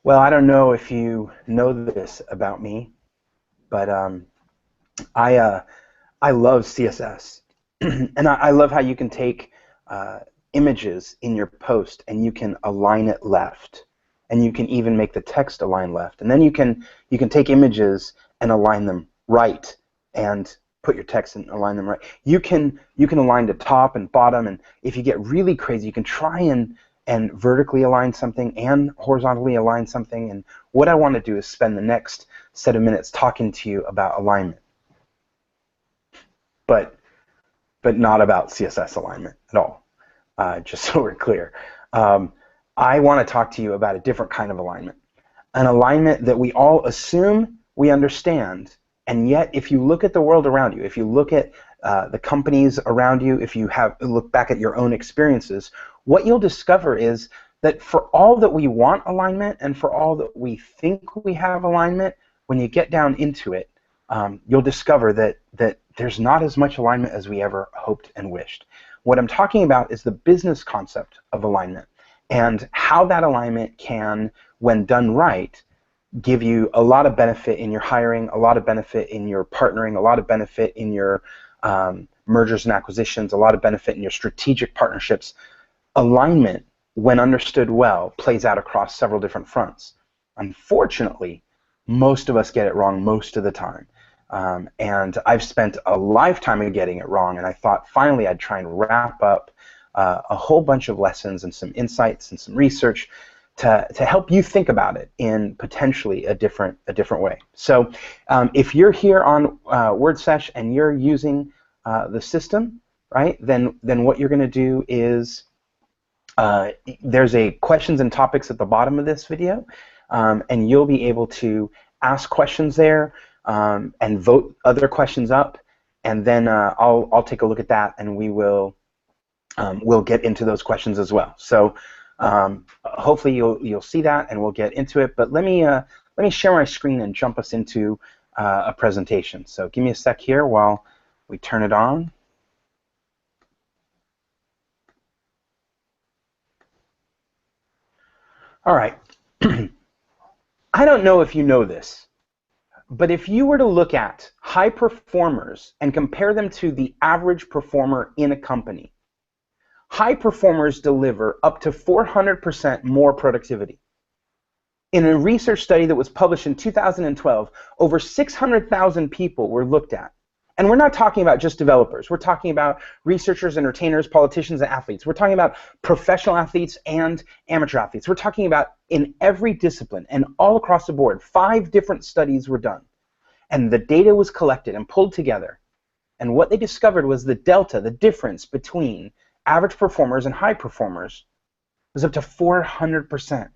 Well, I don't know if you know this about me, but I uh, I love CSS, and I love how you can take uh, images in your post and you can align it left, and you can even make the text align left, and then you can take images and align them right, and put your text and align them right. You can align the top and bottom, and if you get really crazy, you can try and vertically align something and horizontally align something. And what I want to do is spend the next set of minutes talking to you about alignment, but not about CSS alignment at all, just so we're clear. Um, I want to talk to you about a different kind of alignment, an alignment that we all assume we understand, and yet if you look at the world around you, if you look at the companies around you, if you look back at your own experiences, what you'll discover is that for all that we want alignment and for all that we think we have alignment, when you get down into it, you'll discover that there's not as much alignment as we ever hoped and wished. What I'm talking about is the business concept of alignment and how that alignment can, when done right, give you a lot of benefit in your hiring, a lot of benefit in your partnering, a lot of benefit in your mergers and acquisitions, a lot of benefit in your strategic partnerships. Alignment, when understood well, plays out across several different fronts. Unfortunately, most of us get it wrong most of the time. And I've spent a lifetime of getting it wrong, and I thought finally I'd try and wrap up a whole bunch of lessons and some insights and some research to help you think about it in potentially a different way. So if you're here on WordSesh and you're using the system, right, then what you're going to do is there's a questions and topics at the bottom of this video, and you'll be able to ask questions there and vote other questions up, and then I'll take a look at that, and we'll get into those questions as well. So hopefully you'll see that, and we'll get into it. But let me share my screen and jump us into a presentation. So give me a sec here while we turn it on. All right. I don't know if you know this, but if you were to look at high performers and compare them to the average performer in a company, high performers deliver up to 400% more productivity. In a research study that was published in 2012, over 600,000 people were looked at. And we're not talking about just developers. We're talking about researchers, entertainers, politicians, and athletes. We're talking about professional athletes and amateur athletes. We're talking about in every discipline and all across the board. 5 different studies were done. And the data was collected and pulled together. And what they discovered was the delta, the difference between average performers and high performers was up to 400%.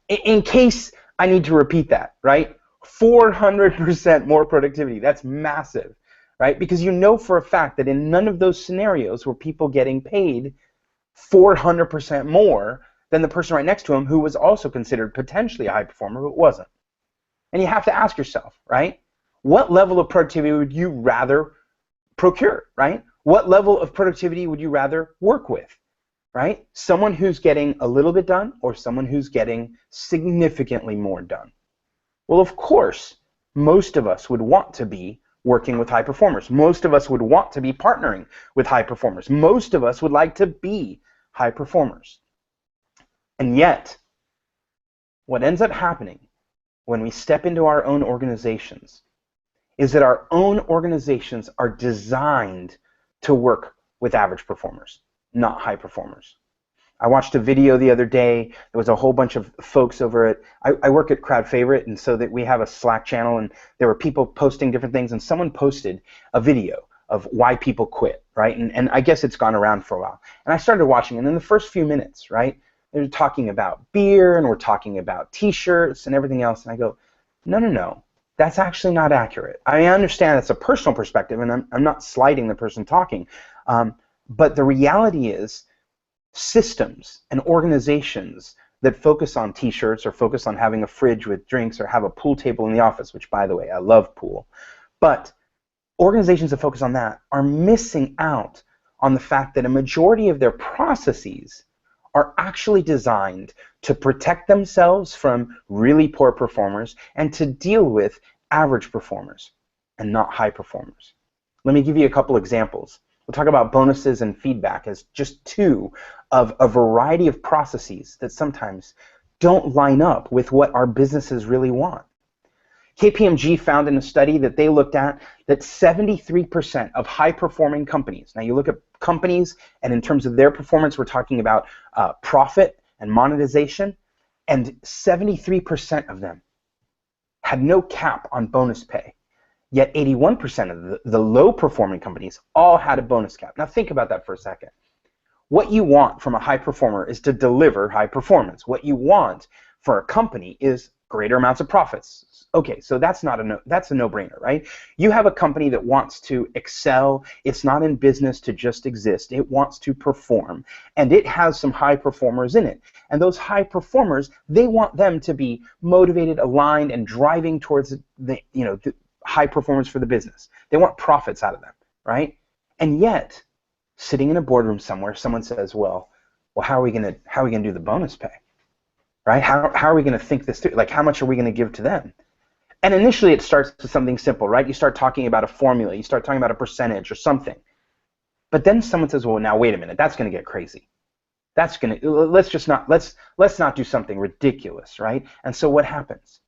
In case I need to repeat that, right? 400% more productivity. That's massive, right? Because you know for a fact that in none of those scenarios were people getting paid 400% more than the person right next to him who was also considered potentially a high performer but wasn't. And you have to ask yourself, right? What level of productivity would you rather procure, right? What level of productivity would you rather work with, right? Someone who's getting a little bit done or someone who's getting significantly more done? Well, of course, most of us would want to be working with high performers. Most of us would want to be partnering with high performers. Most of us would like to be high performers. And yet, what ends up happening when we step into our own organizations is that our own organizations are designed to work with average performers, not high performers. I watched a video the other day. There was a whole bunch of folks over at, I work at Crowd Favorite, and so that we have a Slack channel, and there were people posting different things, and someone posted a video of why people quit, right? And I guess it's gone around for a while. And I started watching, and in the first few minutes, right, they're talking about beer, and we're talking about T-shirts and everything else, and I go, no, that's actually not accurate. I understand it's a personal perspective, and I'm not slighting the person talking, but the reality is, systems and organizations that focus on T-shirts or focus on having a fridge with drinks or have a pool table in the office, which, by the way, I love pool, but organizations that focus on that are missing out on the fact that a majority of their processes are actually designed to protect themselves from really poor performers and to deal with average performers and not high performers. Let me give you a couple examples. We'll talk about bonuses and feedback as just two of a variety of processes that sometimes don't line up with what our businesses really want. KPMG found in a study that they looked at that 73% of high-performing companies, now you look at companies and in terms of their performance, we're talking about profit and monetization, and 73% of them had no cap on bonus pay. Yet 81% of the low-performing companies all had a bonus cap. Now think about that for a second. What you want from a high performer is to deliver high performance. What you want for a company is greater amounts of profits. Okay, so that's a no-brainer, right? You have a company that wants to excel. It's not in business to just exist. It wants to perform, and it has some high performers in it. And those high performers, they want them to be motivated, aligned, and driving towards the high performance for the business. They want profits out of them, right? And yet, sitting in a boardroom somewhere, someone says, well, how are we gonna do the bonus pay? Right? How are we going to think this through? Like, how much are we going to give to them? And initially, it starts with something simple, right? You start talking about a formula. You start talking about a percentage or something. But then someone says, well, now wait a minute. That's going to get crazy. Let's not do something ridiculous, right? And so what happens?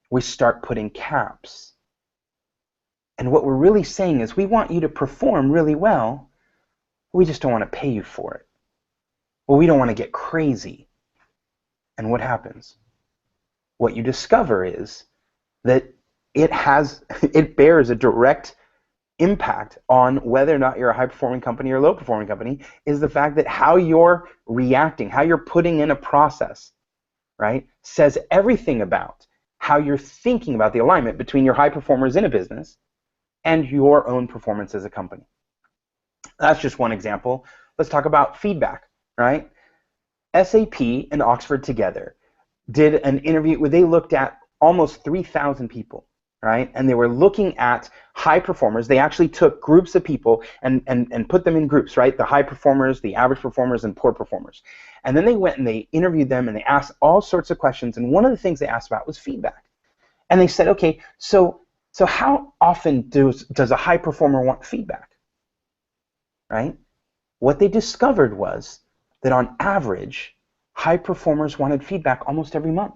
We start putting caps. And what we're really saying is we want you to perform really well. We just don't want to pay you for it. Well, we don't want to get crazy. And what happens? What you discover is that it bears a direct impact on whether or not you're a high-performing company or a low-performing company, is the fact that how you're reacting, how you're putting in a process, right, says everything about how you're thinking about the alignment between your high performers in a business and your own performance as a company. That's just one example. Let's talk about feedback, right? SAP and Oxford together did an interview where they looked at almost 3,000 people, right? And they were looking at high performers. They actually took groups of people and put them in groups, right? The high performers, the average performers, and poor performers. And then they went and they interviewed them and they asked all sorts of questions. And one of the things they asked about was feedback. And they said, okay, so how often does a high performer want feedback, right? What they discovered was that on average, high performers wanted feedback almost every month,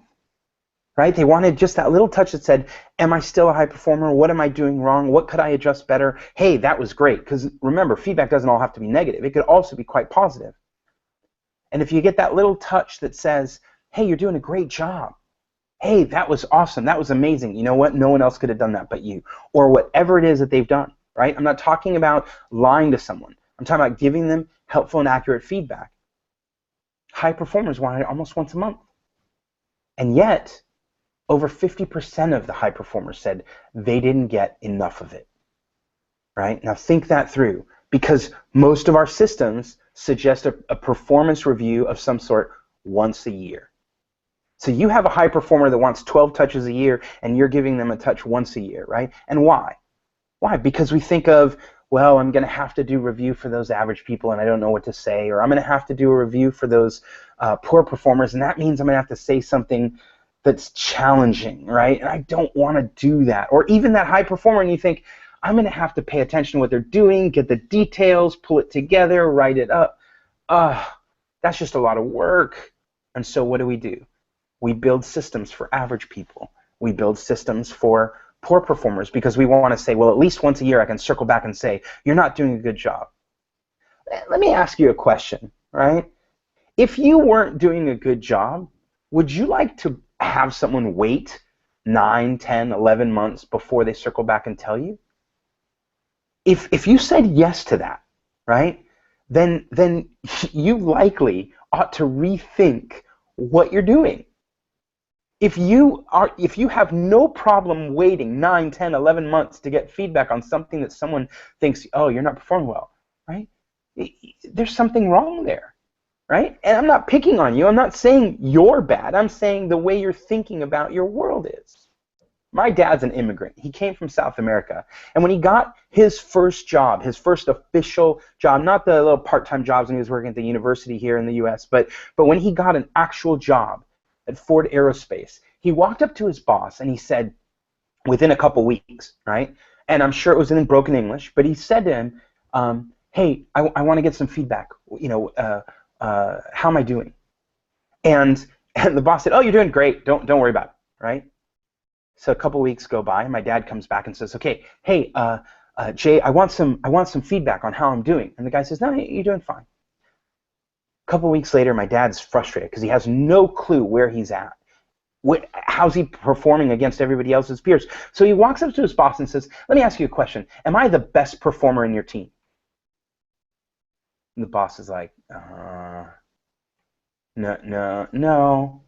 right? They wanted just that little touch that said, am I still a high performer? What am I doing wrong? What could I adjust better? Hey, that was great. Because remember, feedback doesn't all have to be negative. It could also be quite positive. And if you get that little touch that says, hey, you're doing a great job. Hey, that was awesome. That was amazing. You know what? No one else could have done that but you. Or whatever it is that they've done, right? I'm not talking about lying to someone. I'm talking about giving them helpful and accurate feedback. High performers want it almost once a month. And yet, over 50% of the high performers said they didn't get enough of it. Right? Now think that through, because most of our systems suggest a performance review of some sort once a year. So you have a high performer that wants 12 touches a year, and you're giving them a touch once a year, right? And why? Why? Because we think of, well, I'm going to have to do review for those average people, and I don't know what to say, or I'm going to have to do a review for those poor performers, and that means I'm going to have to say something that's challenging, right? And I don't want to do that. Or even that high performer, and you think, I'm going to have to pay attention to what they're doing, get the details, pull it together, write it up. That's just a lot of work. And so what do? We build systems for average people. We build systems for poor performers because we want to say, well, at least once a year I can circle back and say, you're not doing a good job. Let me ask you a question, right? If you weren't doing a good job, would you like to have someone wait 9, 10, 11 months before they circle back and tell you? If you said yes to that, right, then you likely ought to rethink what you're doing. If you have no problem waiting 9, 10, 11 months to get feedback on something that someone thinks, oh, you're not performing well, right? There's something wrong there, right? And I'm not picking on you. I'm not saying you're bad. I'm saying the way you're thinking about your world is. My dad's an immigrant. He came from South America. And when he got his first job, his first official job, not the little part-time jobs when he was working at the university here in the US, but when he got an actual job at Ford Aerospace, he walked up to his boss and he said, within a couple weeks, right? And I'm sure it was in broken English, but he said to him, hey, I want to get some feedback. How am I doing? And the boss said, oh, you're doing great. Don't worry about it, right? So a couple weeks go by, and my dad comes back and says, okay, hey, Jay, I want some feedback on how I'm doing. And the guy says, no, you're doing fine. A couple weeks later, my dad's frustrated because he has no clue where he's at. How's he performing against everybody else's peers? So he walks up to his boss and says, let me ask you a question. Am I the best performer in your team? And the boss is like, no.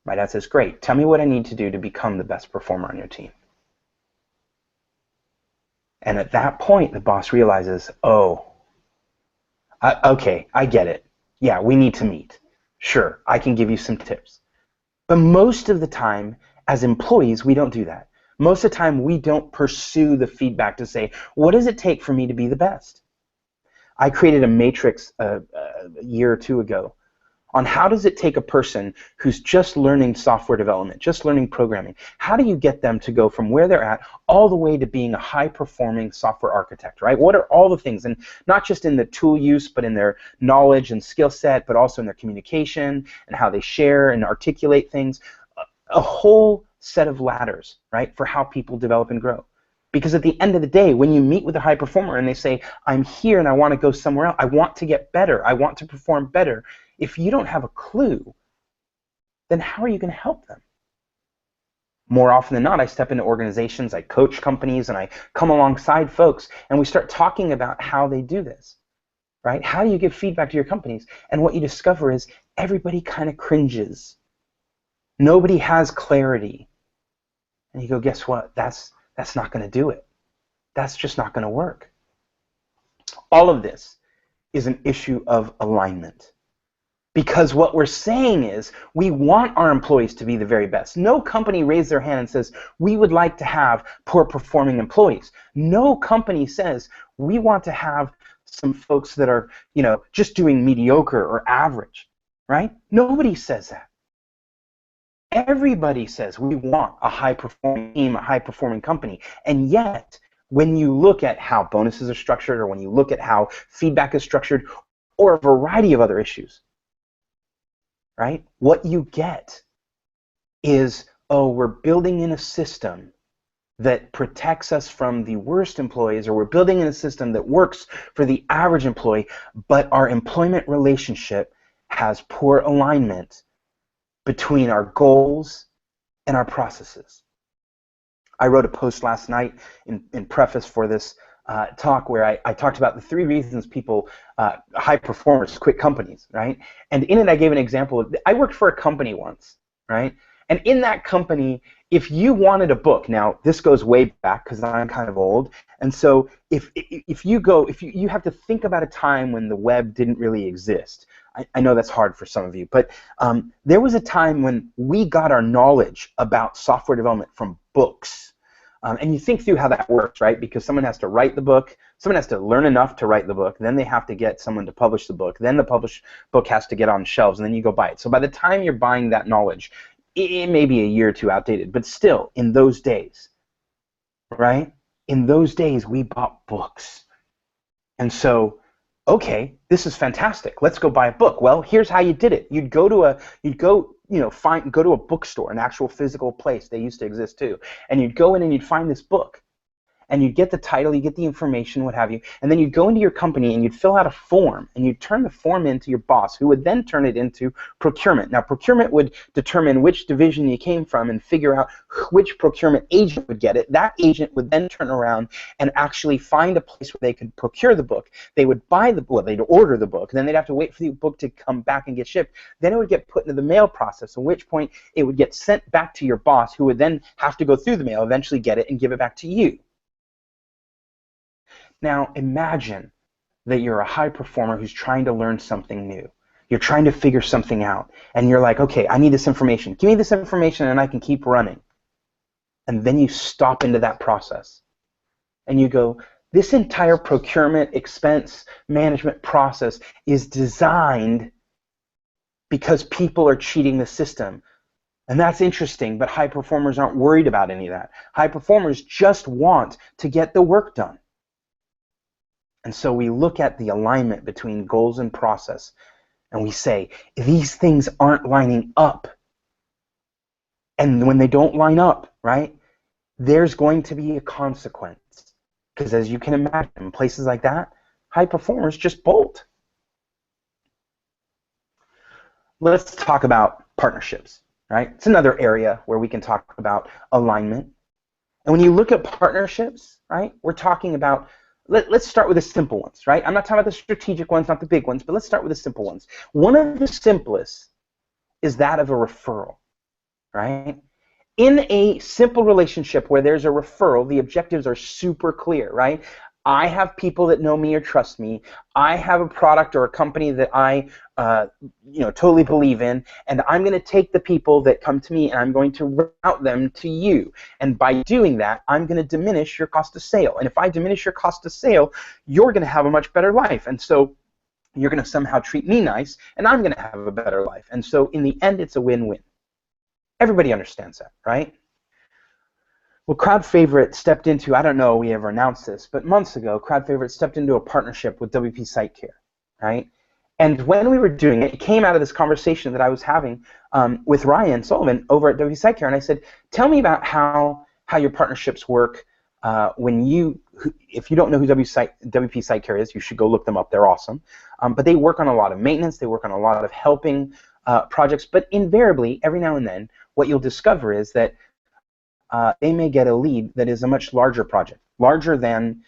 My dad says, great, tell me what I need to do to become the best performer on your team. And at that point, the boss realizes, okay, I get it. Yeah, we need to meet. Sure, I can give you some tips. But most of the time, as employees, we don't do that. Most of the time, we don't pursue the feedback to say, what does it take for me to be the best? I created a matrix a year or two ago on how does it take a person who's just learning software development, just learning programming, how do you get them to go from where they're at all the way to being a high-performing software architect, right? What are all the things, and not just in the tool use, but in their knowledge and skill set, but also in their communication and how they share and articulate things, a whole set of ladders, right, for how people develop and grow. Because at the end of the day, when you meet with a high performer and they say, I'm here and I want to go somewhere else, I want to get better, I want to perform better, if you don't have a clue, then how are you going to help them? More often than not, I step into organizations, I coach companies, and I come alongside folks, and we start talking about how they do this, right? How do you give feedback to your companies? And what you discover is everybody kind of cringes. Nobody has clarity. And you go, guess what? That's not going to do it. That's just not going to work. All of this is an issue of alignment. Because what we're saying is we want our employees to be the very best. No company raised their hand and says, we would like to have poor performing employees. No company says, we want to have some folks that are, just doing mediocre or average, right? Nobody says that. Everybody says we want a high-performing team, a high-performing company. And yet, when you look at how bonuses are structured, or when you look at how feedback is structured, or a variety of other issues, right? What you get is, we're building in a system that protects us from the worst employees, or we're building in a system that works for the average employee, but our employment relationship has poor alignment between our goals and our processes. I wrote a post last night in preface for this talk where I talked about the 3 reasons people, high performers, quit companies, right? And in it I gave an example. I worked for a company once, right? And in that company, if you wanted a book, now this goes way back because I'm kind of old, and so if you have to think about a time when the web didn't really exist. I know that's hard for some of you, but there was a time when we got our knowledge about software development from books. And you think through how that works, right? Because someone has to write the book, someone has to learn enough to write the book, then they have to get someone to publish the book, then the published book has to get on shelves, and then you go buy it. So by the time you're buying that knowledge, it may be a year or two outdated, but still, in those days, right? In those days, we bought books. And so, okay, this is fantastic. Let's go buy a book. Well, here's how you did it. You'd go to a bookstore, an actual physical place. They used to exist too. And you'd go in and you'd find this book. And you'd get the title, you get the information, what have you, and then you'd go into your company and you'd fill out a form, and you'd turn the form into your boss, who would then turn it into procurement. Now, procurement would determine which division you came from and figure out which procurement agent would get it. That agent would then turn around and actually find a place where they could procure the book. They would buy the book, they'd order the book, then they'd have to wait for the book to come back and get shipped. Then it would get put into the mail process, at which point it would get sent back to your boss, who would then have to go through the mail, eventually get it, and give it back to you. Now, imagine that you're a high performer who's trying to learn something new. You're trying to figure something out, and you're like, okay, I need this information. Give me this information, and I can keep running. And then you stop into that process and you go, this entire procurement expense management process is designed because people are cheating the system. And that's interesting, but high performers aren't worried about any of that. High performers just want to get the work done. And so we look at the alignment between goals and process, and we say, these things aren't lining up. And when they don't line up, right, there's going to be a consequence. Because as you can imagine, in places like that, high performers just bolt. Let's talk about partnerships, right? It's another area where we can talk about alignment. And when you look at partnerships, right, we're talking about, let's start with the simple ones, right? I'm not talking about the strategic ones, not the big ones, but let's start with the simple ones. One of the simplest is that of a referral, right? In a simple relationship where there's a referral, the objectives are super clear, right? I have people that know me or trust me. I have a product or a company that I totally believe in, and I'm going to take the people that come to me and I'm going to route them to you. And by doing that, I'm going to diminish your cost of sale. And if I diminish your cost of sale, you're going to have a much better life. And so you're going to somehow treat me nice, and I'm going to have a better life. And so in the end, it's a win-win. Everybody understands that, right? Well, Crowd Favorite stepped into, I don't know we ever announced this, but months ago, Crowd Favorite stepped into a partnership with WP Site Care, right? And when we were doing it, it came out of this conversation that I was having with Ryan Sullivan over at WP Site Care, and I said, tell me about how your partnerships work if you don't know who WP Site Care is, you should go look them up. They're awesome. But they work on a lot of maintenance. They work on a lot of helping projects. But invariably, every now and then, what you'll discover is that they may get a lead that is a much larger project, larger than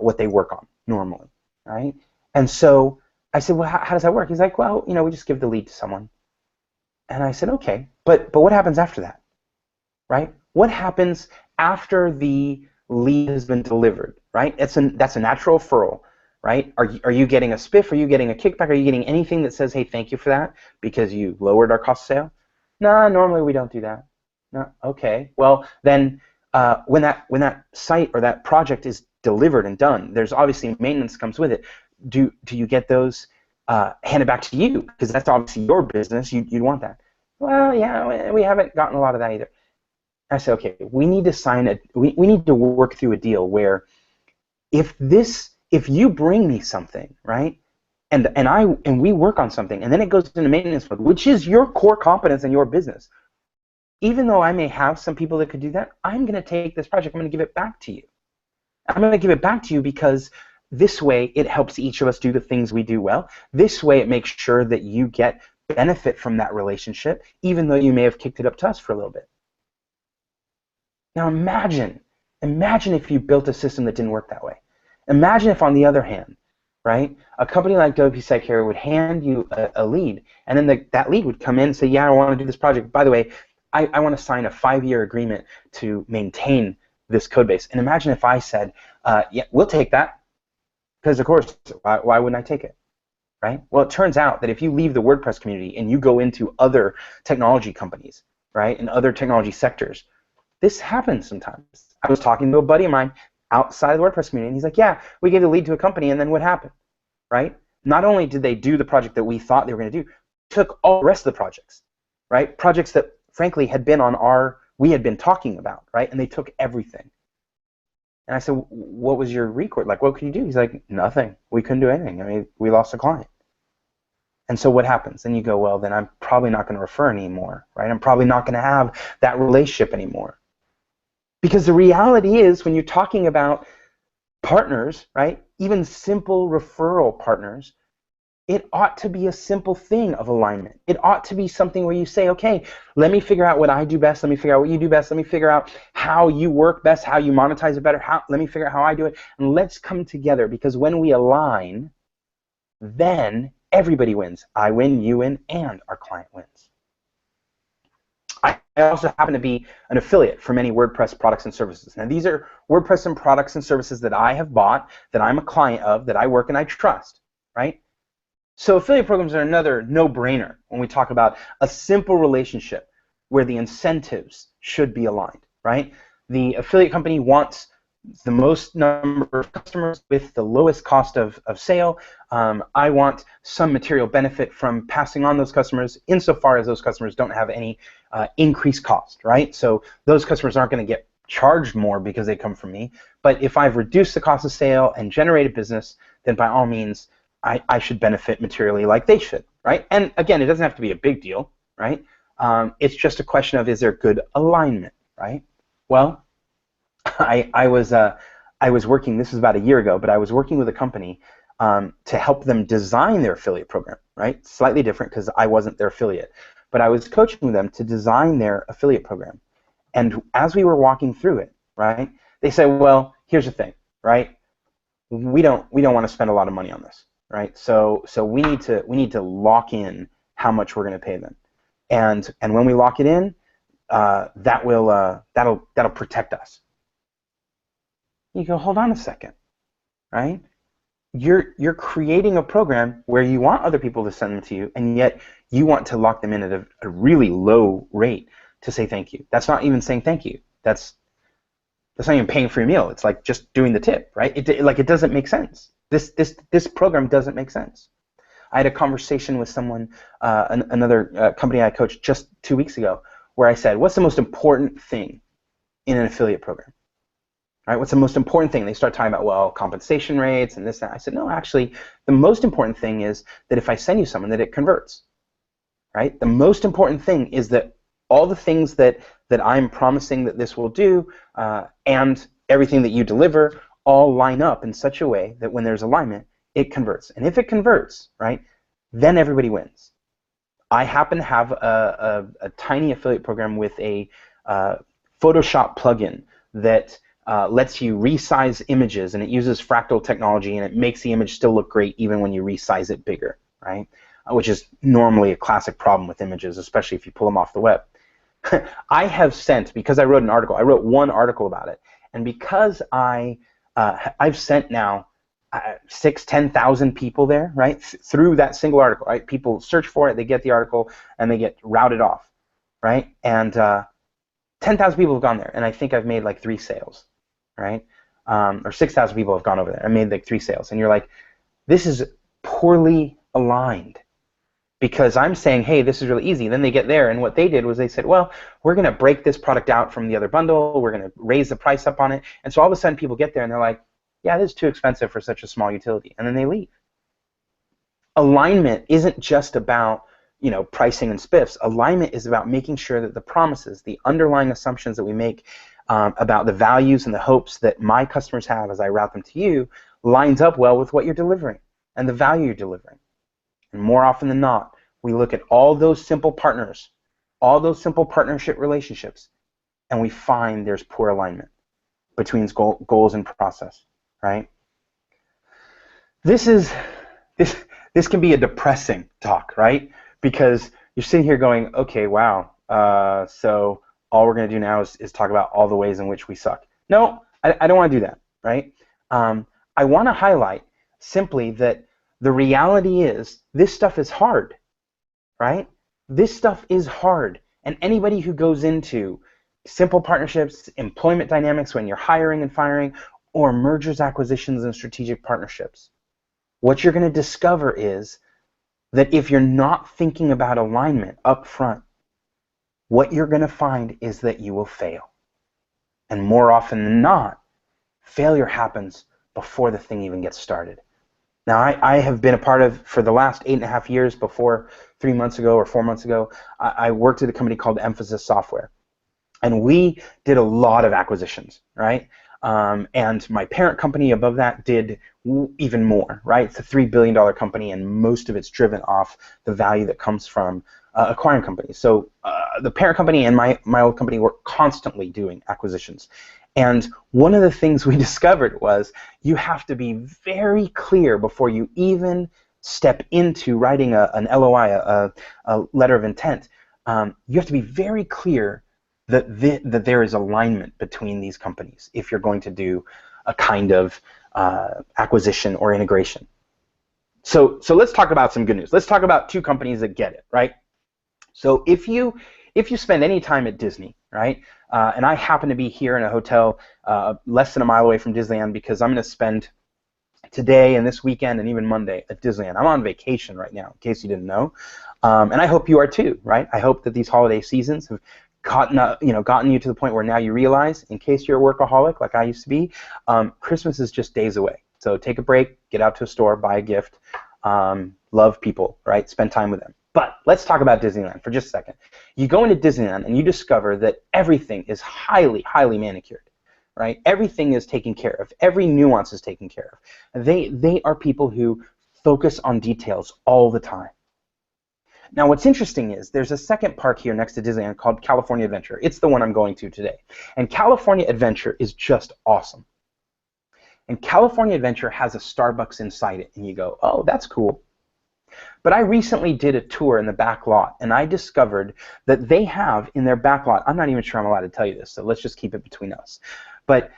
what they work on normally, right? And so I said, well, how does that work? He's like, well, we just give the lead to someone. And I said, okay, but what happens after that, right? What happens after the lead has been delivered, right? That's a natural referral, right? Are you getting a spiff? Are you getting a kickback? Are you getting anything that says, hey, thank you for that because you lowered our cost of sale? No, normally we don't do that. No, okay. Well, then when that site or that project is delivered and done, there's obviously maintenance comes with it. Do you get those handed back to you? Because that's obviously your business. You'd want that. Well, yeah, we haven't gotten a lot of that either. I said, okay, we need to we need to work through a deal where if you bring me something, right, and we work on something, and then it goes into maintenance mode, which is your core competence in your business. Even though I may have some people that could do that, I'm going to take this project, I'm going to give it back to you. I'm going to give it back to you because this way it helps each of us do the things we do well. This way it makes sure that you get benefit from that relationship, even though you may have kicked it up to us for a little bit. Now imagine if you built a system that didn't work that way. Imagine if, on the other hand, right, a company like WP Site Care would hand you a lead, and then that lead would come in and say, yeah, I want to do this project. By the way, I want to sign a 5-year agreement to maintain this code base. And imagine if I said, yeah, we'll take that, because of course, why wouldn't I take it, right? Well, it turns out that if you leave the WordPress community and you go into other technology companies, right, and other technology sectors, this happens sometimes. I was talking to a buddy of mine outside of the WordPress community, and he's like, yeah, we gave the lead to a company, and then what happened, right? Not only did they do the project that we thought they were going to do, took all the rest of the projects, right? Projects that, frankly, we had been talking about, right? And they took everything. And I said, what was your record? Like, what could you do? He's like, nothing. We couldn't do anything. I mean, we lost a client. And so what happens? Then you go, well, then I'm probably not going to refer anymore, right? I'm probably not going to have that relationship anymore. Because the reality is, when you're talking about partners, right, even simple referral partners, it ought to be a simple thing of alignment. It ought to be something where you say, okay, let me figure out what I do best. Let me figure out what you do best. Let me figure out how you work best, how you monetize it better. Let me figure out how I do it. And let's come together, because when we align, then everybody wins. I win, you win, and our client wins. I also happen to be an affiliate for many WordPress products and services. Now, these are WordPress and products and services that I have bought, that I'm a client of, that I work and I trust, right? So affiliate programs are another no-brainer when we talk about a simple relationship where the incentives should be aligned, right? The affiliate company wants the most number of customers with the lowest cost of sale. I want some material benefit from passing on those customers insofar as those customers don't have any increased cost, right? So those customers aren't going to get charged more because they come from me. But if I've reduced the cost of sale and generated business, then by all means, I should benefit materially like they should, right? And again, it doesn't have to be a big deal, right? It's just a question of, is there good alignment, right? Well, I was working, this was about a year ago, but I was working with a company to help them design their affiliate program, right? Slightly different because I wasn't their affiliate, but I was coaching them to design their affiliate program. And as we were walking through it, right, they said, well, here's the thing, right? We don't want to spend a lot of money on this, right? So we need to lock in how much we're going to pay them, and when we lock it in, that'll protect us. You go, hold on a second, right? You're creating a program where you want other people to send them to you, and yet you want to lock them in at a really low rate to say thank you. That's not even saying thank you. That's not even paying for your meal. It's like just doing the tip, right? It doesn't make sense. This program doesn't make sense. I had a conversation with someone, another company I coached just 2 weeks ago, where I said, what's the most important thing in an affiliate program? Right? What's the most important thing? They start talking about, well, compensation rates and this and that. I said, no, actually, the most important thing is that if I send you someone, that it converts. Right? The most important thing is that all the things that I'm promising that this will do and everything that you deliver all line up in such a way that when there's alignment, it converts. And if it converts, right, then everybody wins. I happen to have a tiny affiliate program with a Photoshop plugin that lets you resize images, and it uses fractal technology, and it makes the image still look great even when you resize it bigger, right? Which is normally a classic problem with images, especially if you pull them off the web. I have sent, because I wrote an article, I wrote one article about it, and because I've sent now 10,000 people there, right, through that single article, right? People search for it, they get the article, and they get routed off, right? And 10,000 people have gone there, and I think I've made like 3 sales, right? Or 6,000 people have gone over there and made like 3 sales, and you're like, this is poorly aligned. Because I'm saying, hey, this is really easy. Then they get there, and what they did was they said, well, we're going to break this product out from the other bundle. We're going to raise the price up on it. And so all of a sudden people get there, and they're like, yeah, this is too expensive for such a small utility. And then they leave. Alignment isn't just about, you know, pricing and spiffs. Alignment is about making sure that the promises, the underlying assumptions that we make about the values and the hopes that my customers have as I route them to you lines up well with what you're delivering and the value you're delivering. And more often than not, we look at all those simple partners, all those simple partnership relationships, and we find there's poor alignment between goals and process, right? This can be a depressing talk, right? Because you're sitting here going, okay, wow, so all we're going to do now is talk about all the ways in which we suck. No, I don't want to do that, right? I want to highlight simply that the reality is this stuff is hard, right? This stuff is hard. And anybody who goes into simple partnerships, employment dynamics when you're hiring and firing, or mergers, acquisitions, and strategic partnerships, what you're going to discover is that if you're not thinking about alignment up front, what you're going to find is that you will fail. And more often than not, failure happens before the thing even gets started. Now, I have been a part of, for the last 8.5 years, before 3 months ago or 4 months ago, I worked at a company called Emphasis Software. And we did a lot of acquisitions, right? And my parent company above that did even more, right? It's a $3 billion company, and most of it's driven off the value that comes from acquiring companies. So the parent company and my old company were constantly doing acquisitions. And one of the things we discovered was you have to be very clear before you even step into writing an LOI, a letter of intent. You have to be very clear that there is alignment between these companies if you're going to do a kind of acquisition or integration. So let's talk about some good news. Let's talk about 2 companies that get it, right? So if you if you spend any time at Disney, right, and I happen to be here in a hotel less than a mile away from Disneyland because I'm going to spend today and this weekend and even Monday at Disneyland. I'm on vacation right now, in case you didn't know, and I hope you are too, right? I hope that these holiday seasons have gotten you to the point where now you realize, in case you're a workaholic like I used to be, Christmas is just days away. So take a break, get out to a store, buy a gift, love people, right? Spend time with them. But let's talk about Disneyland for just a second. You go into Disneyland and you discover that everything is highly, highly manicured, right? Everything is taken care of. Every nuance is taken care of. They are people who focus on details all the time. Now, what's interesting is there's a second park here next to Disneyland called California Adventure. It's the one I'm going to today. And California Adventure is just awesome. And California Adventure has a Starbucks inside it. And you go, oh, that's cool. But I recently did a tour in the back lot, and I discovered that they have in their back lot, I'm not even sure I'm allowed to tell you this, so let's just keep it between us. But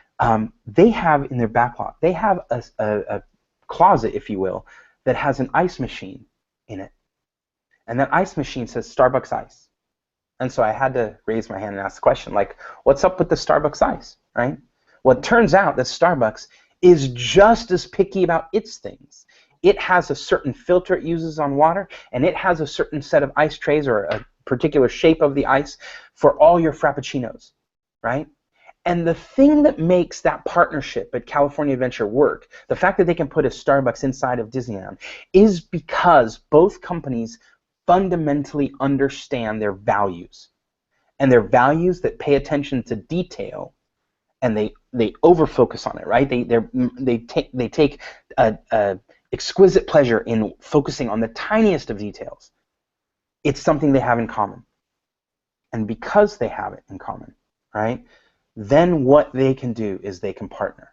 they have in their back lot, they have a closet, if you will, that has an ice machine in it. And that ice machine says Starbucks Ice. And so I had to raise my hand and ask the question, like, what's up with the Starbucks Ice, right? Well, it turns out that Starbucks is just as picky about its things. It has a certain filter it uses on water, and it has a certain set of ice trays or a particular shape of the ice for all your Frappuccinos, right? And the thing that makes that partnership at California Adventure work, the fact that they can put a Starbucks inside of Disneyland, is because both companies fundamentally understand their values. And their values that pay attention to detail, and they over-focus on it, right? They take a exquisite pleasure in focusing on the tiniest of details. It's something they have in common. And because they have it in common, right, then what they can do is they can partner.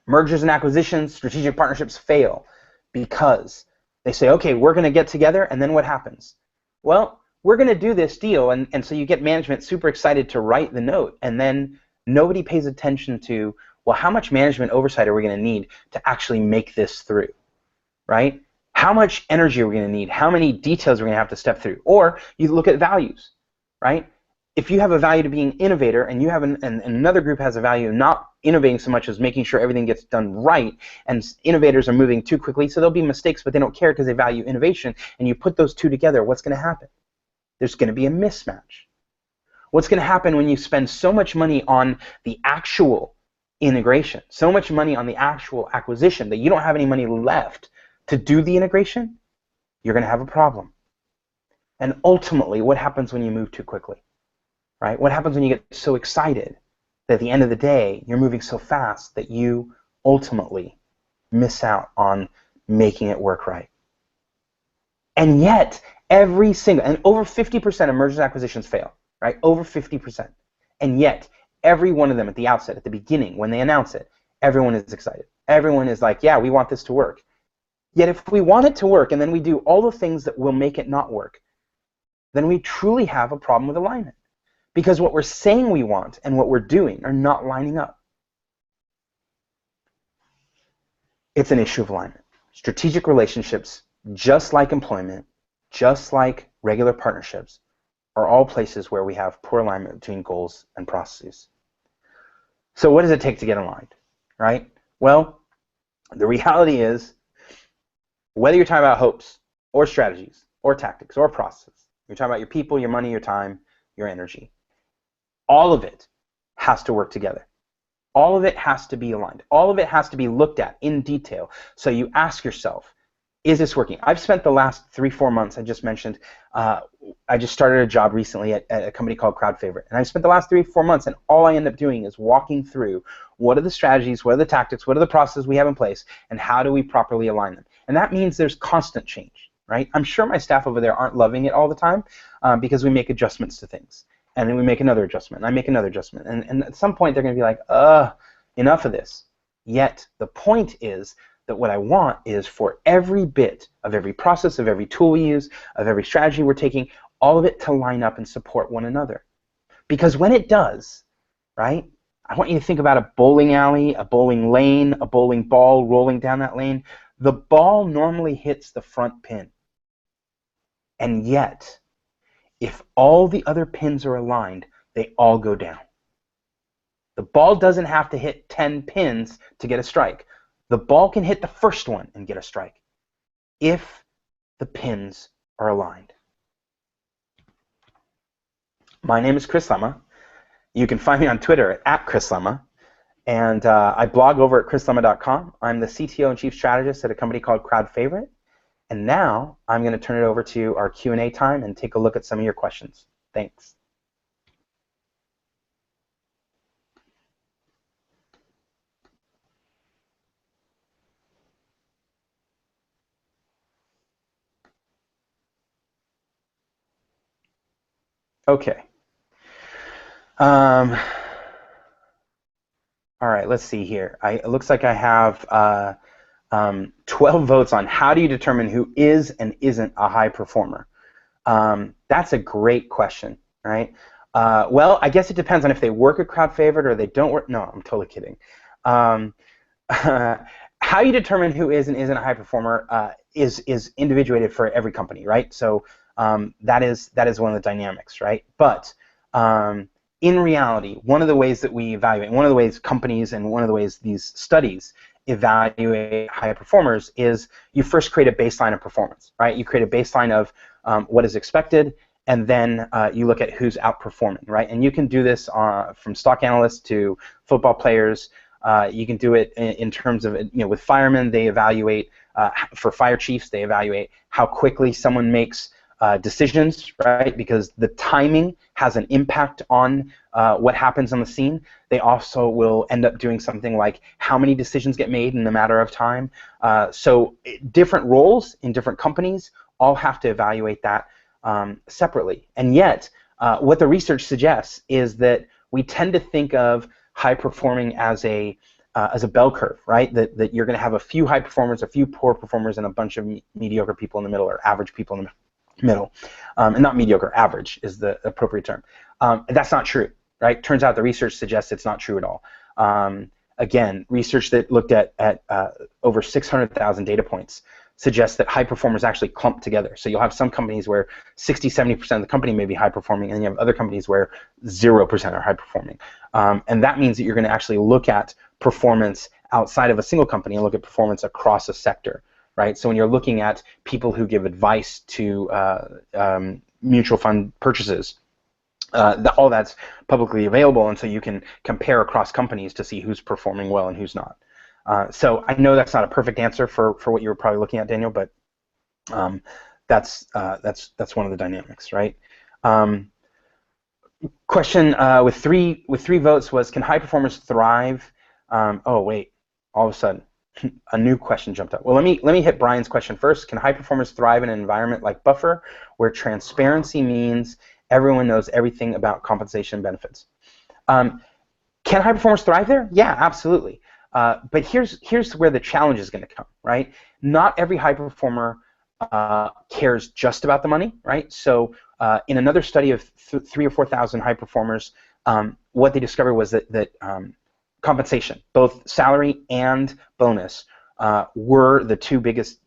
Mergers and acquisitions, strategic partnerships fail because they say, okay, we're going to get together, and then what happens? Well, we're going to do this deal, and so you get management super excited to write the note, and then nobody pays attention to, well, how much management oversight are we going to need to actually make this through, right? How much energy are we going to need? How many details are we going to have to step through? Or you look at values, right? If you have a value to being innovator, and you have and another group has a value of not innovating so much as making sure everything gets done right, and innovators are moving too quickly, so there'll be mistakes, but they don't care because they value innovation, and you put those two together, what's going to happen? There's going to be a mismatch. What's going to happen when you spend so much money on the actual integration, so much money on the actual acquisition that you don't have any money left to do the integration? You're going to have a problem. And ultimately, what happens when you move too quickly? Right? What happens when you get so excited that at the end of the day, you're moving so fast that you ultimately miss out on making it work right? And yet, every single, and over 50% of mergers and acquisitions fail, right? Over 50%. And yet, every one of them at the outset, at the beginning, when they announce it, everyone is excited. Everyone is like, yeah, we want this to work. Yet if we want it to work and then we do all the things that will make it not work, then we truly have a problem with alignment. Because what we're saying we want and what we're doing are not lining up. It's an issue of alignment. Strategic relationships, just like employment, just like regular partnerships, are all places where we have poor alignment between goals and processes. So what does it take to get aligned, right? Well, the reality is, whether you're talking about hopes or strategies or tactics or processes, you're talking about your people, your money, your time, your energy, all of it has to work together. All of it has to be aligned. All of it has to be looked at in detail. So you ask yourself, is this working? I've spent the last 3-4 months, I just mentioned, I just started a job recently at a company called Crowd Favorite. And I've spent the last 3-4 months, and all I end up doing is walking through what are the strategies, what are the tactics, what are the processes we have in place, and how do we properly align them. And that means there's constant change, right? I'm sure my staff over there aren't loving it all the time because we make adjustments to things. And then we make another adjustment, and I make another adjustment. And at some point, they're going to be like, enough of this. Yet the point is that what I want is for every bit of every process, of every tool we use, of every strategy we're taking, all of it to line up and support one another. Because when it does, right, I want you to think about a bowling alley, a bowling lane, a bowling ball rolling down that lane. The ball normally hits the front pin. And yet, If all the other pins are aligned, they all go down. The ball doesn't have to hit 10 pins to get a strike. The ball can hit the first one and get a strike if the pins are aligned. My name is Chris Lema. You can find me on Twitter at Chris Lema. And I blog over at chrislema.com. I'm the CTO and Chief Strategist at a company called Crowd Favorite. And now I'm going to turn it over to our Q&A time and take a look at some of your questions. Thanks. Okay. All right, let's see here. It looks like I have 12 votes on how do you determine who is and isn't a high performer. That's a great question, right? Well, I guess it depends on if they work at Crowd Favorite or they don't work. No, I'm totally kidding. How you determine who is and isn't a high performer is individuated for every company, right? So that is one of the dynamics, right? But in reality, one of the ways that we evaluate, one of the ways companies and one of the ways these studies evaluate high performers is you first create a baseline of performance, right? You create a baseline of what is expected, and then you look at who's outperforming, right? And you can do this from stock analysts to football players. You can do it in terms of, with firemen, they evaluate, for fire chiefs, they evaluate how quickly someone makes decisions, right? Because the timing has an impact on what happens on the scene. They also will end up doing something like how many decisions get made in a matter of time. So different roles in different companies all have to evaluate that separately. And yet, what the research suggests is that we tend to think of high performing as a bell curve, right? That you're going to have a few high performers, a few poor performers, and a bunch of mediocre people in the middle, or average people in the middle. And not mediocre, average is the appropriate term. That's not true, right? Turns out the research suggests it's not true at all. Again, research that looked at over 600,000 data points suggests that high performers actually clump together. So you'll have some companies where 60-70% of the company may be high performing, and you have other companies where 0% are high performing. And that means that you're going to actually look at performance outside of a single company and look at performance across a sector, right? So when you're looking at people who give advice to mutual fund purchases, all that's publicly available, and so you can compare across companies to see who's performing well and who's not. So I know that's not a perfect answer for what you were probably looking at, Daniel, but that's one of the dynamics, right? Question with three votes was, can high performers thrive? Oh wait, all of a sudden a new question jumped up. Well, let me hit Brian's question first. Can high performers thrive in an environment like Buffer, where transparency means everyone knows everything about compensation and benefits? Can high performers thrive there? Yeah, absolutely. But here's where the challenge is going to come, right? Not every high performer cares just about the money, right? So in another study of 3,000 or 4,000 high performers, what they discovered was that compensation, both salary and bonus, were the two biggest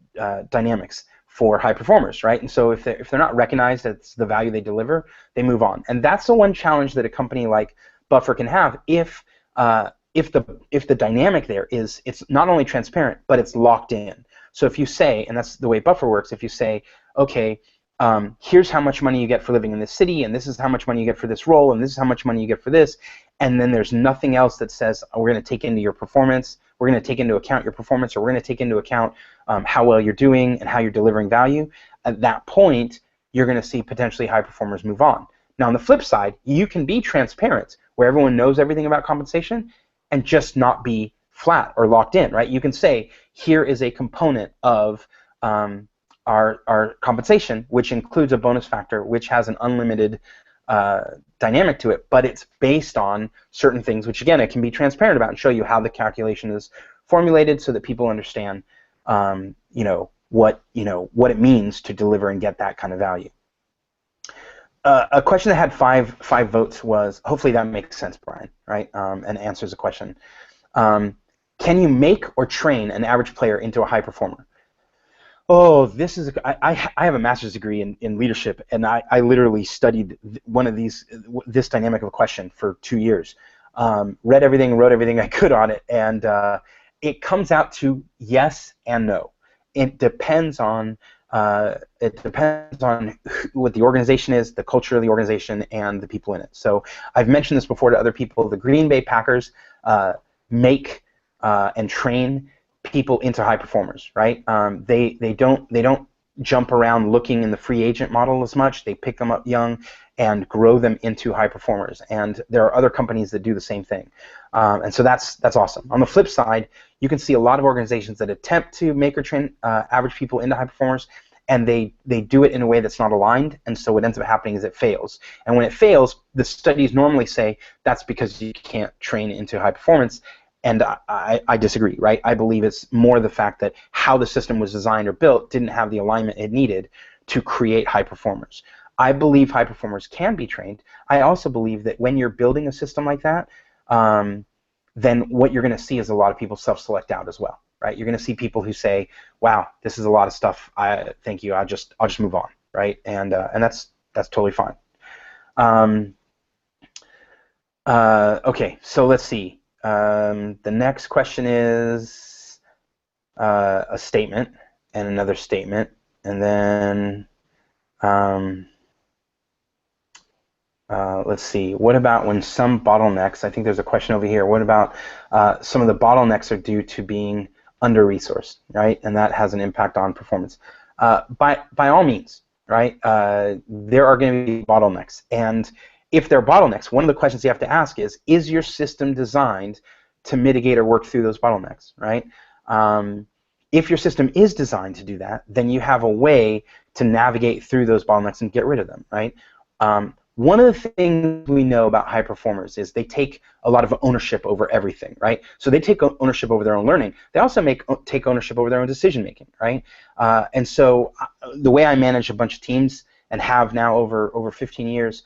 dynamics for high performers, right? And so if they're not recognized as the value they deliver, they move on. And that's the one challenge that a company like Buffer can have if the dynamic there is it's not only transparent, but it's locked in. So if you say, and that's the way Buffer works, if you say, okay, here's how much money you get for living in this city, and this is how much money you get for this role, and this is how much money you get for this, and then there's nothing else that says, oh, we're going to take into your performance, we're going to take into account your performance, or we're going to take into account how well you're doing and how you're delivering value, at that point, you're going to see potentially high performers move on. Now, on the flip side, you can be transparent, where everyone knows everything about compensation, and just not be flat or locked in, right? You can say, here is a component of our compensation, which includes a bonus factor, which has an unlimited dynamic to it, but it's based on certain things, which again, it can be transparent about and show you how the calculation is formulated so that people understand, what it means to deliver and get that kind of value. A question that had five votes was, hopefully that makes sense, Brian, right? And answers the question. Can you make or train an average player into a high performer? Oh, this is I have a master's degree in leadership, and I literally studied one of these this dynamic of a question for 2 years. Read everything, wrote everything I could on it, and it comes out to yes and no. It depends on what the organization is, the culture of the organization, and the people in it. So I've mentioned this before to other people. The Green Bay Packers make and train people into high performers, right? They don't jump around looking in the free agent model as much. They pick them up young and grow them into high performers. And there are other companies that do the same thing. And so that's awesome. On the flip side, you can see a lot of organizations that attempt to make or train average people into high performers, and they do it in a way that's not aligned, and so what ends up happening is it fails. And when it fails, the studies normally say that's because you can't train into high performance. And I disagree, right? I believe it's more the fact that how the system was designed or built didn't have the alignment it needed to create high performers. I believe high performers can be trained. I also believe that when you're building a system like that, then what you're going to see is a lot of people self-select out as well, right? You're going to see people who say, "Wow, this is a lot of stuff. Thank you. I'll just move on," right? And that's totally fine. Okay, so let's see. The next question is a statement and another statement, and then let's see. What about when some bottlenecks? I think there's a question over here. What about some of the bottlenecks are due to being under-resourced, right? And that has an impact on performance. By all means, right? There are going to be bottlenecks, and if there are bottlenecks, one of the questions you have to ask is your system designed to mitigate or work through those bottlenecks, right? If your system is designed to do that, then you have a way to navigate through those bottlenecks and get rid of them, right? One of the things we know about high performers is they take a lot of ownership over everything, right? So they take ownership over their own learning. They also take ownership over their own decision making, right? And so the way I manage a bunch of teams and have now over 15 years,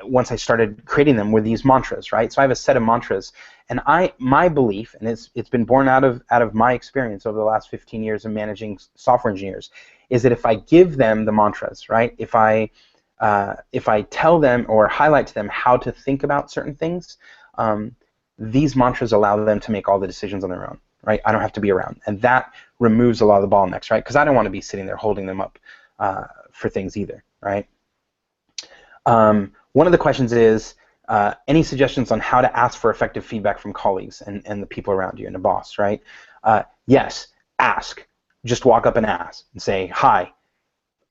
once I started creating them, were these mantras, right? So I have a set of mantras, and my belief, and it's been born out of my experience over the last 15 years of managing software engineers, is that if I give them the mantras, right? If I tell them or highlight to them how to think about certain things, these mantras allow them to make all the decisions on their own, right? I don't have to be around, and that removes a lot of the bottlenecks, right? Because I don't want to be sitting there holding them up for things either, right? One of the questions is, any suggestions on how to ask for effective feedback from colleagues and the people around you and the boss, right? Yes, ask. Just walk up and ask and say, "Hi,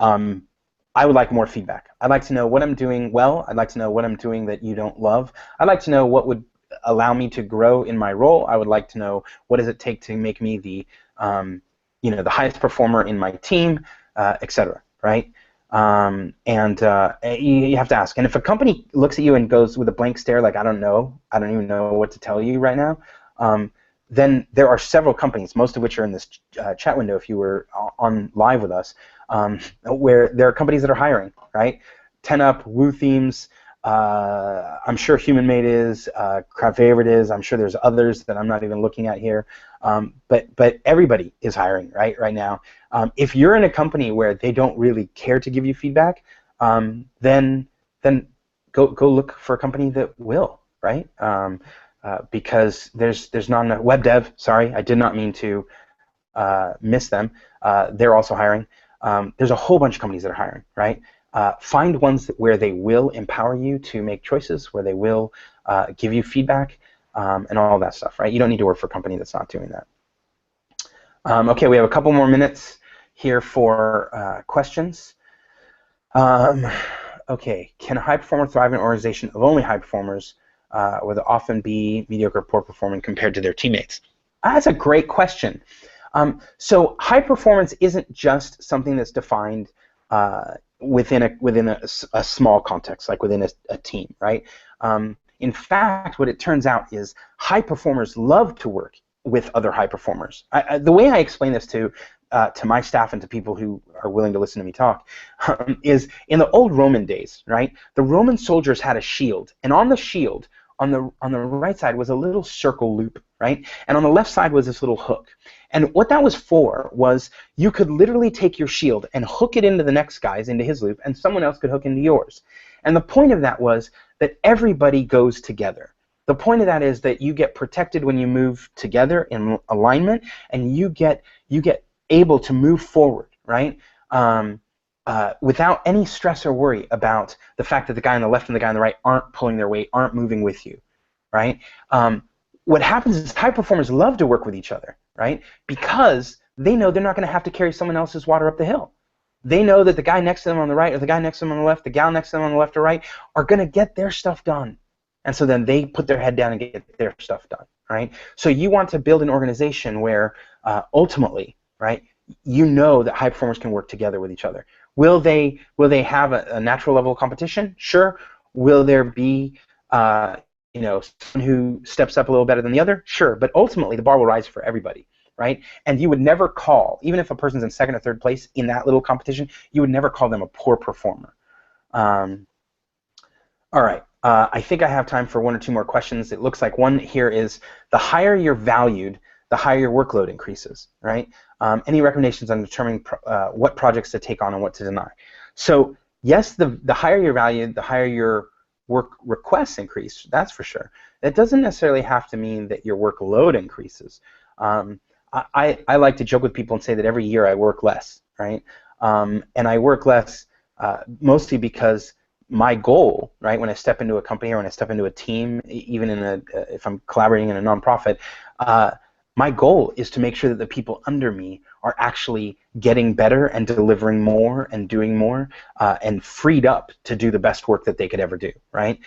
I would like more feedback. I'd like to know what I'm doing well. I'd like to know what I'm doing that you don't love. I'd like to know what would allow me to grow in my role. I would like to know what does it take to make me the the highest performer in my team, etc." Right? You have to ask. And if a company looks at you and goes with a blank stare, like I don't even know what to tell you right now, then there are several companies, most of which are in this chat window if you were on live with us, where there are companies that are hiring, right? 10up, Woo Themes, I'm sure Human Made is, Crowd Favorite is, I'm sure there's others that I'm not even looking at here, but everybody is hiring right now. If you're in a company where they don't really care to give you feedback, then go look for a company that will, right? Because there's not enough. Web dev, sorry, I did not mean to miss them. They're also hiring. There's a whole bunch of companies that are hiring, right? Find ones where they will empower you to make choices, where they will give you feedback, and all that stuff, right? You don't need to work for a company that's not doing that. Okay, we have a couple more minutes here for questions. Okay, can a high performer thrive in an organization of only high performers, where they often be mediocre, poor performing compared to their teammates? That's a great question. So high performance isn't just something that's defined within a small context, like within a team, right? In fact, what it turns out is high performers love to work with other high performers. The way I explain this to my staff and to people who are willing to listen to me talk is in the old Roman days, right? The Roman soldiers had a shield, and on the shield, on the right side was a little circle loop, right? And on the left side was this little hook. And what that was for was you could literally take your shield and hook it into the next guy's, into his loop, and someone else could hook into yours. And the point of that was that everybody goes together. The point of that is that you get protected when you move together in alignment, and you get able to move forward, right? Without any stress or worry about the fact that the guy on the left and the guy on the right aren't pulling their weight, aren't moving with you, right? What happens is high performers love to work with each other, right? Because they know they're not going to have to carry someone else's water up the hill. They know that the guy next to them on the right or the guy next to them on the left, the gal next to them on the left or right are going to get their stuff done. And so then they put their head down and get their stuff done, right? So you want to build an organization where ultimately, right, you know that high performers can work together with each other. Will they have a natural level of competition? Sure. Will there be someone who steps up a little better than the other? Sure. But ultimately, the bar will rise for everybody, right? And you would never call, even if a person's in second or third place in that little competition, you would never call them a poor performer. All right. I think I have time for one or two more questions. It looks like one here is the higher you're valued, the higher your workload increases, right? Any recommendations on determining what projects to take on and what to deny? So yes, the higher you're valued, the higher your work requests increase, that's for sure. That doesn't necessarily have to mean that your workload increases. I like to joke with people and say that every year I work less, right? And I work less mostly because my goal, right, when I step into a company or when I step into a team, even in if I'm collaborating in a nonprofit, my goal is to make sure that the people under me are actually getting better and delivering more and doing more and freed up to do the best work that they could ever do, right?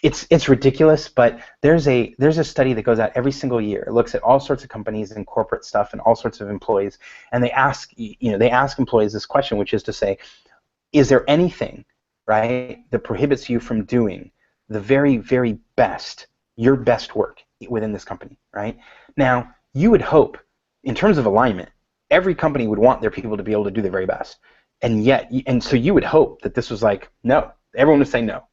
It's ridiculous, but there's a study that goes out every single year. It looks at all sorts of companies and corporate stuff and all sorts of employees, and they ask employees this question, which is to say, is there anything, right, that prohibits you from doing the very, very best, your best work within this company, right? Now, you would hope, in terms of alignment, every company would want their people to be able to do their very best, and so you would hope that this was like, no, everyone would say no.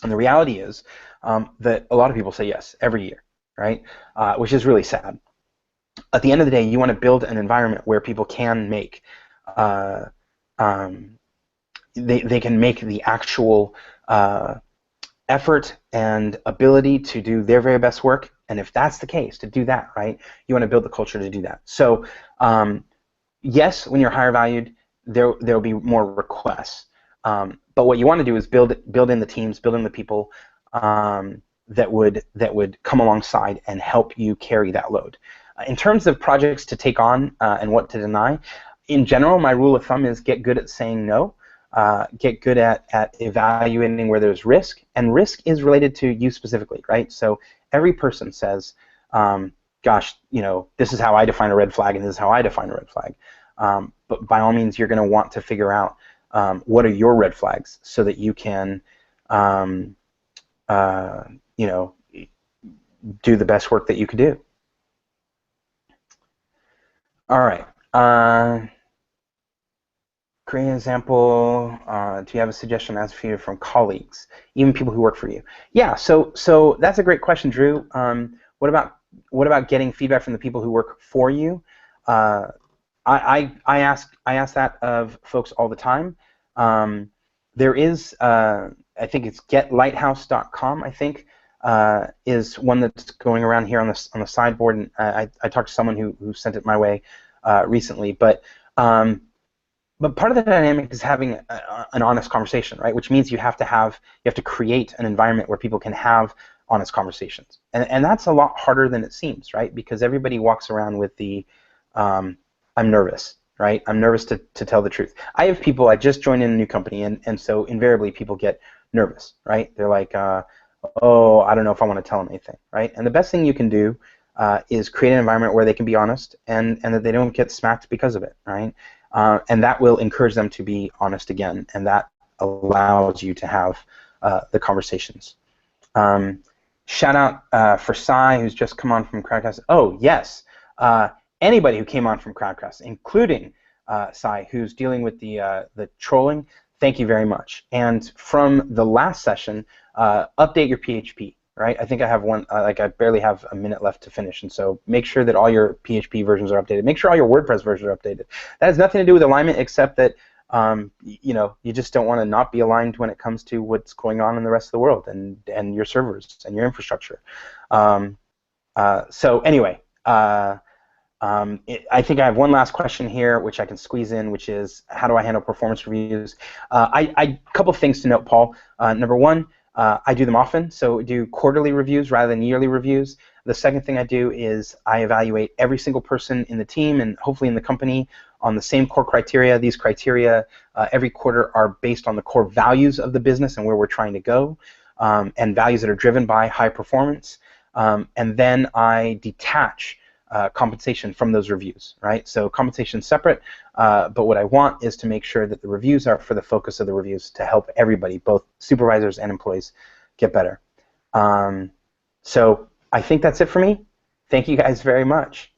And the reality is that a lot of people say yes every year, right? Which is really sad. At the end of the day, you want to build an environment where people can make they can make the actual effort and ability to do their very best work. And if that's the case, to do that, right, you want to build the culture to do that. So yes, when you're higher valued, there'll be more requests. But what you want to do is build in the teams, build in the people that would come alongside and help you carry that load. In terms of projects to take on and what to deny, in general, my rule of thumb is get good at saying no. Get good at evaluating where there's risk, and risk is related to you specifically, right? So every person says, gosh, this is how I define a red flag, and this is how I define a red flag. But by all means, you're going to want to figure out what are your red flags so that you can, do the best work that you could do. All right. Create an example. Do you have a suggestion as for you from colleagues, even people who work for you? Yeah. So that's a great question, Drew. What about getting feedback from the people who work for you? I ask that of folks all the time. There is, I think it's getlighthouse.com. I think is one that's going around here on the sideboard, and I talked to someone who sent it my way recently. But part of the dynamic is having an honest conversation, right? Which means you have to create an environment where people can have honest conversations, and that's a lot harder than it seems, right? Because everybody walks around with the I'm nervous, right? I'm nervous to tell the truth. I have people, I just joined in a new company, and so invariably people get nervous, right? They're like, oh, I don't know if I want to tell them anything, right? And the best thing you can do is create an environment where they can be honest and that they don't get smacked because of it, right? And that will encourage them to be honest again, and that allows you to have the conversations. Shout out for Sai, who's just come on from Crowdcast. Oh, yes. Anybody who came on from Crowdcast, including Sai, who's dealing with the trolling, thank you very much. And from the last session, update your PHP. Right? I think I have one, like I barely have a minute left to finish, and so make sure that all your PHP versions are updated. Make sure all your WordPress versions are updated. That has nothing to do with alignment, except that you just don't want to not be aligned when it comes to what's going on in the rest of the world and your servers and your infrastructure. So anyway, I think I have one last question here, which I can squeeze in, which is how do I handle performance reviews? A couple of things to note, Paul. Number one, I do them often, so do quarterly reviews rather than yearly reviews. The second thing I do is I evaluate every single person in the team and hopefully in the company on the same core criteria. These criteria every quarter are based on the core values of the business and where we're trying to go, and values that are driven by high performance. And then I detach compensation from those reviews, right? So compensation's separate, but what I want is to make sure that the reviews are for the focus of the reviews to help everybody, both supervisors and employees, get better. So I think that's it for me. Thank you guys very much.